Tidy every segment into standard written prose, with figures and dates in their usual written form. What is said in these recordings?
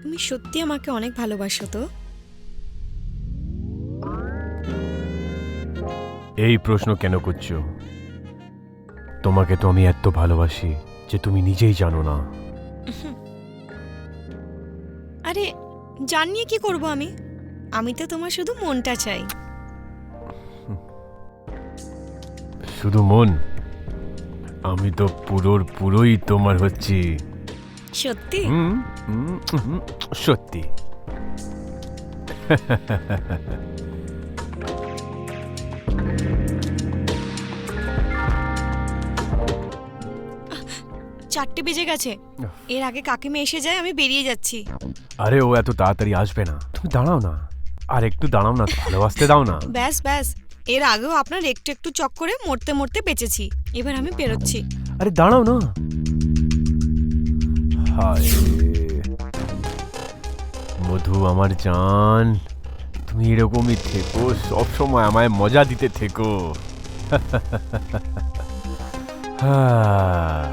তুমি সত্যি আমাকে অনেক ভালোবাসো তো? এই প্রশ্ন কেন করছো? তোমাকে তো আমি এত ভালোবাসি যে তুমি নিজেই জানো না। আরে জানিয়ে কি করব আমি? আমি তো তোমার শুধু মনটা চাই। শুধু মন? আমি তো পুরোই তোমার হচ্ছি। সত্যি? সত্যি। চারটে বেজে গেছে, এর আগে কাকিমা এসে যায়, আমি বেরিয়ে যাচ্ছি। আরে ও এত তাড়াতাড়ি আসবে না, তুমি দাঁড়াও না, আর একটু দাঁড়াও না, ভালোবাসতে দাও না। ব্যাস ব্যাস, এর আগেও আপনার একটু একটু চক্করে মরতে মরতে বেঁচেছি, এবার আমি বেরোচ্ছি। আরে দাঁড়াও না। হায় মধু আমার জান, তুমি এরকমই থেকো, সব সময় আমায় মজা দিতে থেকো। হ্যাঁ।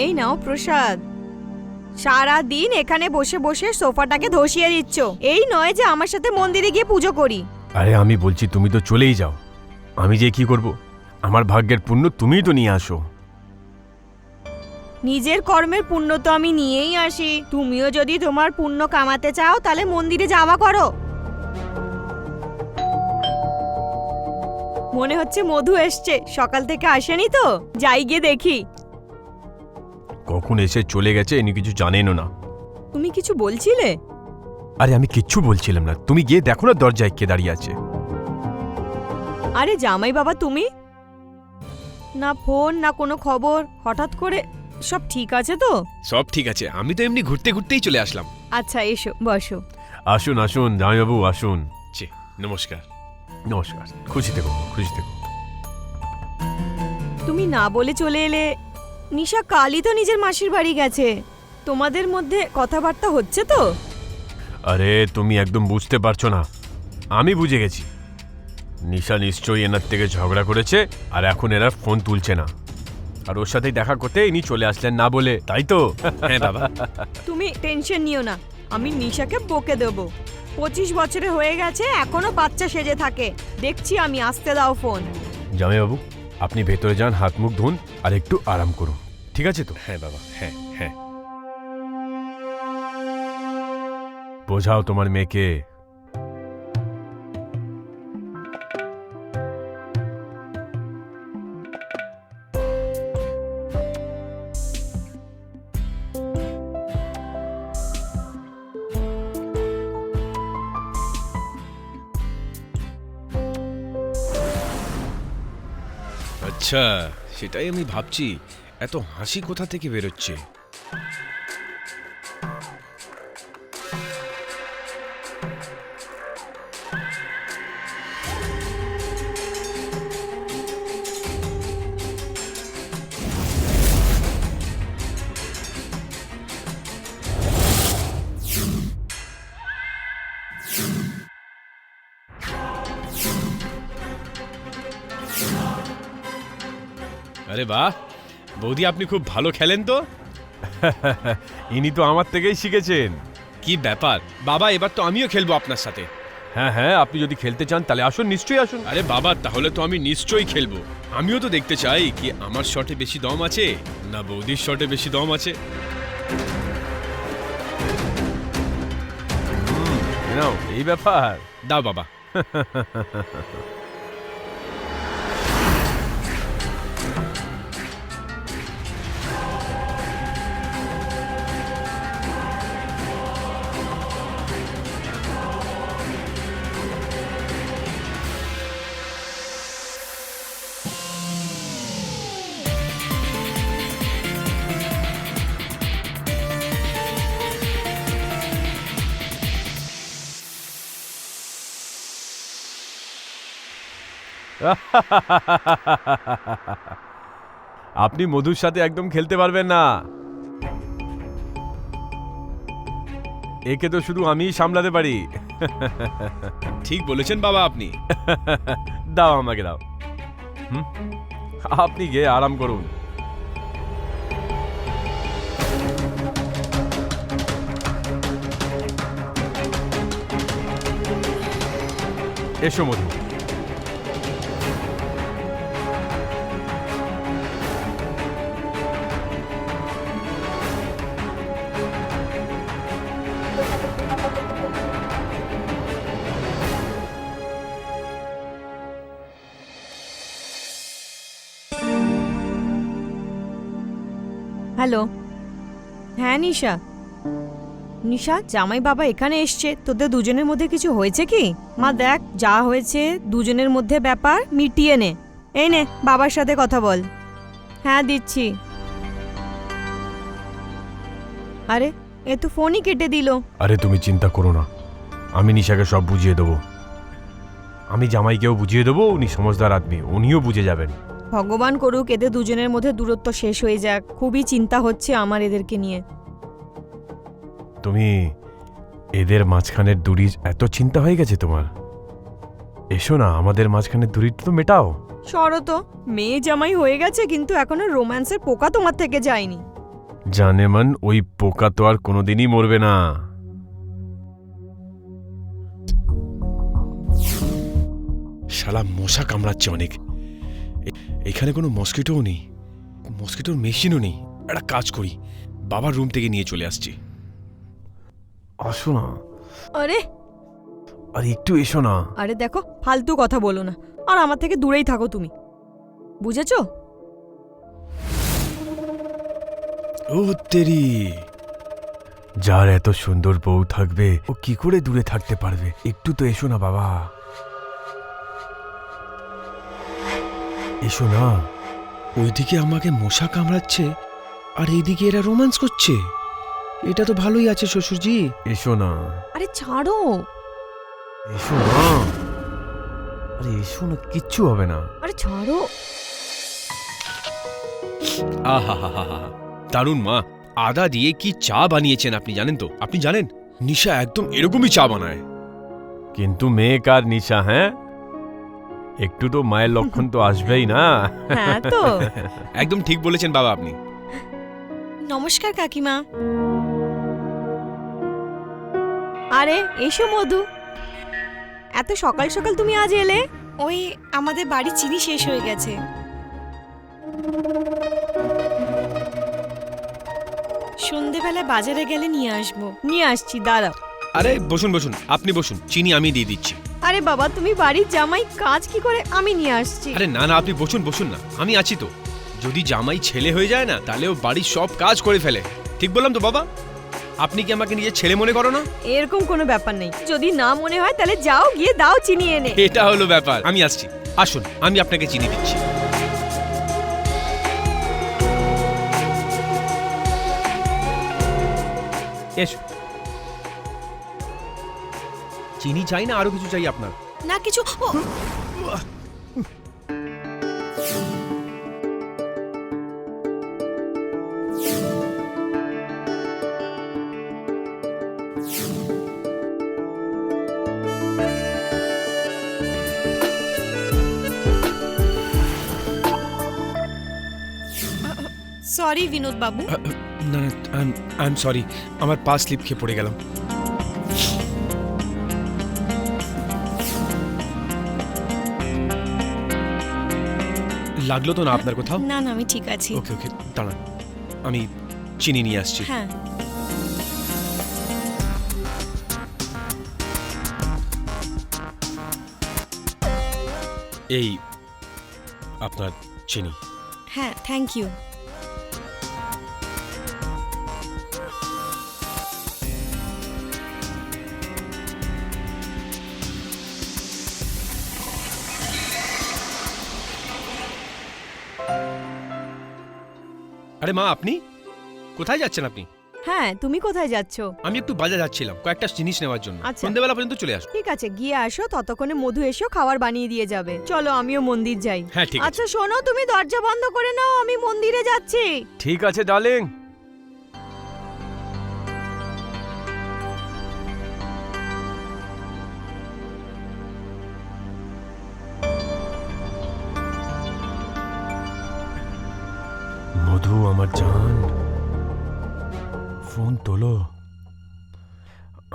এই নাও প্রসাদ। সারা দিন এখানে বসে বসে সোফাটাকে ধসিয়ে দিচ্ছ। এই নয় যে আমার সাথে মন্দিরে গিয়ে পুজো করি। আরে আমি বলছি তুমি তো চলেই যাও, আমি যে কি করব? আমার ভাগ্যের পুণ্য তুমিই তো নিয়ে আসো। নিজের কর্মের পুণ্য তো আমি নিয়েই আসি। তুমিও যদি তোমার পুণ্য কামাতে চাও তাহলে মন্দিরে যাওয়া করো। মনে হচ্ছে মধু এসছে, সকাল থেকে আসেনি তো, যাই গিয়ে দেখি। কখন এসে চলে গেছে ইনি কিছু জানেনও না। তুমি কিছু বলছিলে? আরে আমি কিচ্ছু বলছিলাম না, তুমি গিয়ে দেখো না দরজায় কে দাঁড়িয়ে আছে। আরে জামাই বাবা তুমি, না ফোন না কোনো খবর, হঠাৎ করে। সব ঠিক আছে তো? সব ঠিক আছে, আমি তো এমনি ঘুরতে ঘুরতেই চলে আসলাম। আচ্ছা এসো বসো। আসুন আসুন জামাইবাবু আসুন। জি নমস্কার। নমস্কার, খুশি থেকো খুশি থেকো। তুমি না বলে চলে এলে। নিশা কালই তো নিজের মাসির বাড়ি গেছে, তোমাদের মধ্যে কথাবার্তা হচ্ছে তো? আরে তুমি একদম বুঝতে পারছো না, আমি বুঝে গেছি। নিশা নিশ্চয়ই এনার থেকে ঝগড়া করেছে আর এখন এরা ফোন তুলছে না, আর ওর সাথেই দেখা করতে ইনি চলে আসলেন না বলে, তাই তো? হ্যাঁ বাবা। তুমি টেনশন নিও না, আমি নিশাকে বকে দেব। 25 বছরে হয়ে গেছে, এখনো বাচ্চা সেজে থাকে। দেখছি আমি, আসতে দাও ফোন। জামাইবাবু আপনি ভেতরে যান, হাত মুখ ধুন আর একটু আরাম করুন, ঠিক আছে তো? হ্যাঁ বাবা, হ্যাঁ হ্যাঁ। বোঝাও তোমার মেয়েকে। আচ্ছা, সেটাই আমি ভাবছি, এত হাসি কোথা থেকে বেরোচ্ছে। আরে বাহ, বৌদি আপনি খুব ভালো খেলেন তো। ইনি তো আমার থেকেই শিখেছেন। কি ব্যাপার বাবা, এবার তো আমিও খেলবো আপনার সাথে। হ্যাঁ হ্যাঁ, আপনি যদি খেলতে চান তাহলে আসুন, নিশ্চয়ই আসুন। আরে বাবা, তাহলে তো আমি নিশ্চয়ই খেলবো। আমিও তো দেখতে চাই কি আমার শটে বেশি দম আছে না বৌদির শটে বেশি দম আছে। নাও, এই ব্যাপার। দাও বাবা। আপনি মধুর সাথে একদম খেলতে পারবেন না, একে তো শুধু আমিই সামলাতে পারি। ঠিক বলেছেন বাবা আপনি। দাও আমাকে দাও। আপনি গিয়ে আরাম করুন। এসো মধু। হ্যালো, হ্যাঁ নিশা। নিশা, জামাই বাবা এখানে এসছে, তোদের দুজনের মধ্যে কিছু হয়েছে কি? মা দেখ, যা হয়েছে দুজনের মধ্যে ব্যাপার মিটিয়ে নে। এই নে, বাবার সাথে কথা বল। হ্যাঁ দিচ্ছি। আরে এ তো ফোনই কেটে দিল। আরে তুমি চিন্তা করো না, আমি নিশাকে সব বুঝিয়ে দেবো। আমি জামাইকেও বুঝিয়ে দেবো, উনি সমঝদার আদমি, উনিও বুঝে যাবেন। ভগবান করুক এদের দুজনের মধ্যে দূরত্ব শেষ হয়ে যাক। খুবই চিন্তা হচ্ছে আমার এদেরকে নিয়ে। তুমি এদের মাঝখানের দূরির এত চিন্তা হয়ে গেছে তোমার? এসো না, আমাদের মাঝখানের দূরিটা তো মেটাও। সরো তো, মেয়ে জামাই হয়ে গেছে কিন্তু এখনো রোম্যান্সের পোকা তোমার থেকে যায়নি। জানে মান, ওই পোকা তো আর কোনোদিনই মরবে না। শালা মশা কামড়াচ্ছে অনেক। এখানে কোনো মস্কিটোও নেই, মস্কিটোর মেশিনও নেই। একটা কাজ করি, বাবার রুম থেকে নিয়ে চলে আসছি। আসো না। আরে আরে একটু এসো না। আরে দেখো, ফালতু কথা বলো না, আর আমার থেকে দূরেই থাকো তুমি, বুঝেছো? ও তেরি, যার এত সুন্দর বউ থাকবে ও কি করে দূরে থাকতে পারবে? একটু তো এসো না বাবা, এসো না। ওইদিকে আমাকে মশা কামড়াচ্ছে আর এইদিকে এরা রোম্যান্স করছে। এটা তো ভালোই আছে শ্বশুরজি। এসো না। আরে ছাড়ো। এসো না। আরে এসো না, কিচ্ছু হবে না। আরে ছাড়ো। আহা হা হা হা, দারুণ মা। আদা দিয়ে কি চা বানিয়েছেন আপনি, জানেন তো? আপনি জানেন নিশা একদম এরকমই চা বানায়। কিন্তু মেয়ে কার নিশা, হ্যাঁ? একটু তো মায়ের লক্ষণ তো আসবেই না। হ্যাঁ তো। একদম ঠিক বলেছেন বাবা আপনি। নমস্কার কাকিমা। আরে এসো মধু, এত সকাল সকাল তুমি আজ এলে? ওই আমাদের বাড়ি চিনি শেষ হয়ে গেছে। সন্ধেবেলা বাজারে গেলে নিয়ে আসবো। নিয়ে আসছি, দাঁড়াও। আরে বসুন বসুন, আপনি বসুন, চিনি আমি দিয়ে দিচ্ছি। আরে বাবা, তুমি বাড়ির জামাই, কাজ কি করে? আমি নিয়ে আসছি। আরে না না, আপনি বসুন বসুন না, আমি আছি তো। যদি জামাই ছেলে হয়ে যায় না, তাহলে ও বাড়ির সব কাজ করে ফেলে। ঠিক বললাম তো বাবা? আপনি কি আমাকে নিজের ছেলে মনে করো না? এরকম কোনো ব্যাপার নেই, যদি না মনে হয় তাহলে যাও, গিয়ে দাও চিনি এনে। এটা হলো ব্যাপার। আমি আসছি, আসুন, আমি আপনাকে চিনি দিচ্ছি। এসো। চিনি চাই না আরো কিছু চাই আপনার? না কিছু। ও সরি বিনোদ বাবু। না না, আই এম সরি, আমার পা স্লিপ খেয়ে পড়ে গেলাম। লাগলো তো না আপনার কোথাও? না না, আমি ঠিক আছি। ওকে ওকে, দাঁড়ান, আমি চিনি নিয়ে আসছি। হ্যাঁ। এই আপনার চিনি। হ্যাঁ, থ্যাংক ইউ। আরে মা, আপনি কোথায় যাচ্ছেন আপনি? হ্যাঁ, তুমি কোথায় যাচ্ছ? আমি একটু বাজার যাচ্ছিলাম কয়েকটা জিনিস নেওয়ার জন্য। আচ্ছা। সন্ধ্যেবেলা পর্যন্ত চলে আসবো। ঠিক আছে, গিয়ে আসো, ততক্ষণে মধু এসো, খাবার বানিয়ে দিয়ে যাবে। চলো আমিও মন্দির যাই। হ্যাঁ ঠিক আছে। আচ্ছা শোনো, তুমি দরজা বন্ধ করে নাও, আমি মন্দিরে যাচ্ছি। ঠিক আছে ডার্লিং। মধু আমার জান, ফোন তোলো,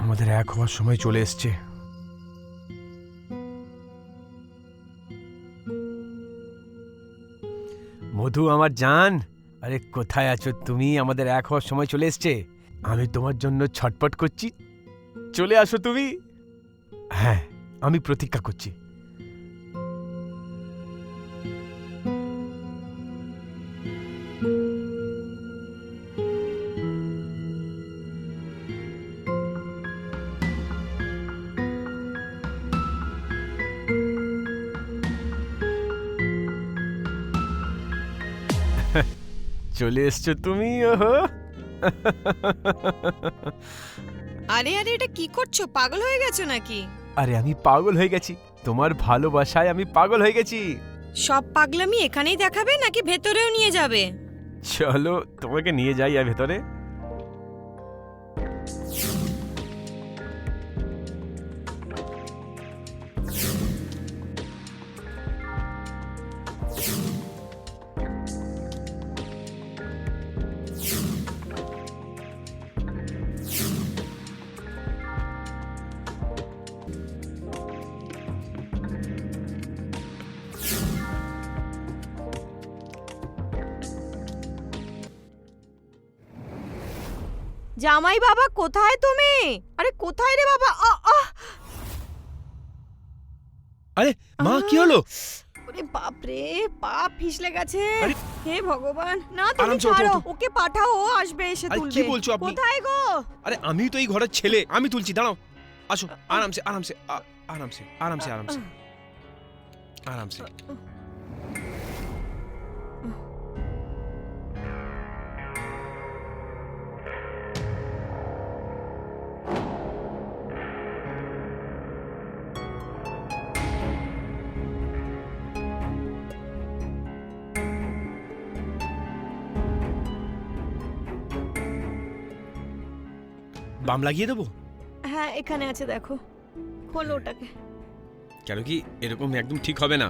আমাদের এক হওয়ার সময় চলে এসছে। মধু আমার জান, আরে কোথায় আছো তুমি? আমাদের এক হওয়ার সময় চলে এসছে, আমি তোমার জন্য ছটপট করছি, চলে আসো তুমি। হ্যাঁ, আমি প্রতীক্ষা করছি। চলে এসছো তুমি, ওহো। আরে আরে, এটা কি করছো? পাগল হয়ে গেছো নাকি? আরে আমি পাগল হয়ে গেছি, তোমার ভালোবাসায় আমি পাগল হয়ে গেছি। সব পাগলামি এখানেই দেখাবে নাকি ভেতরেও নিয়ে যাবে? চলো তোমাকে নিয়ে যাই আর ভেতরে। জামাই বাবা কোথায় তুমি? আরে কোথায় রে বাবা? আরে মা, কি হলো? ওরে বাপ রে, পা পিছলে গেছে। আরে! হে ভগবান, না তুমি আরামসে ওঠো, ছাড়ো, ওঠো। ওকে পাঠাও, ও আসবে, এসে আরে, তুলবে। কি বলছো আপনি? কোথায় গো? আরে আমি তো এই ঘরের ছেলে, আমি তুলছি, দাঁড়াও। আসো, আরামসে আরামসে আরামসে আরামসে আরামসে আরামসে। বাম লাগিয়ে দেবো? হ্যাঁ, এখানে আছে, দেখো, খোলো ওটাকে। কেন কি এরকম একদম ঠিক হবে না?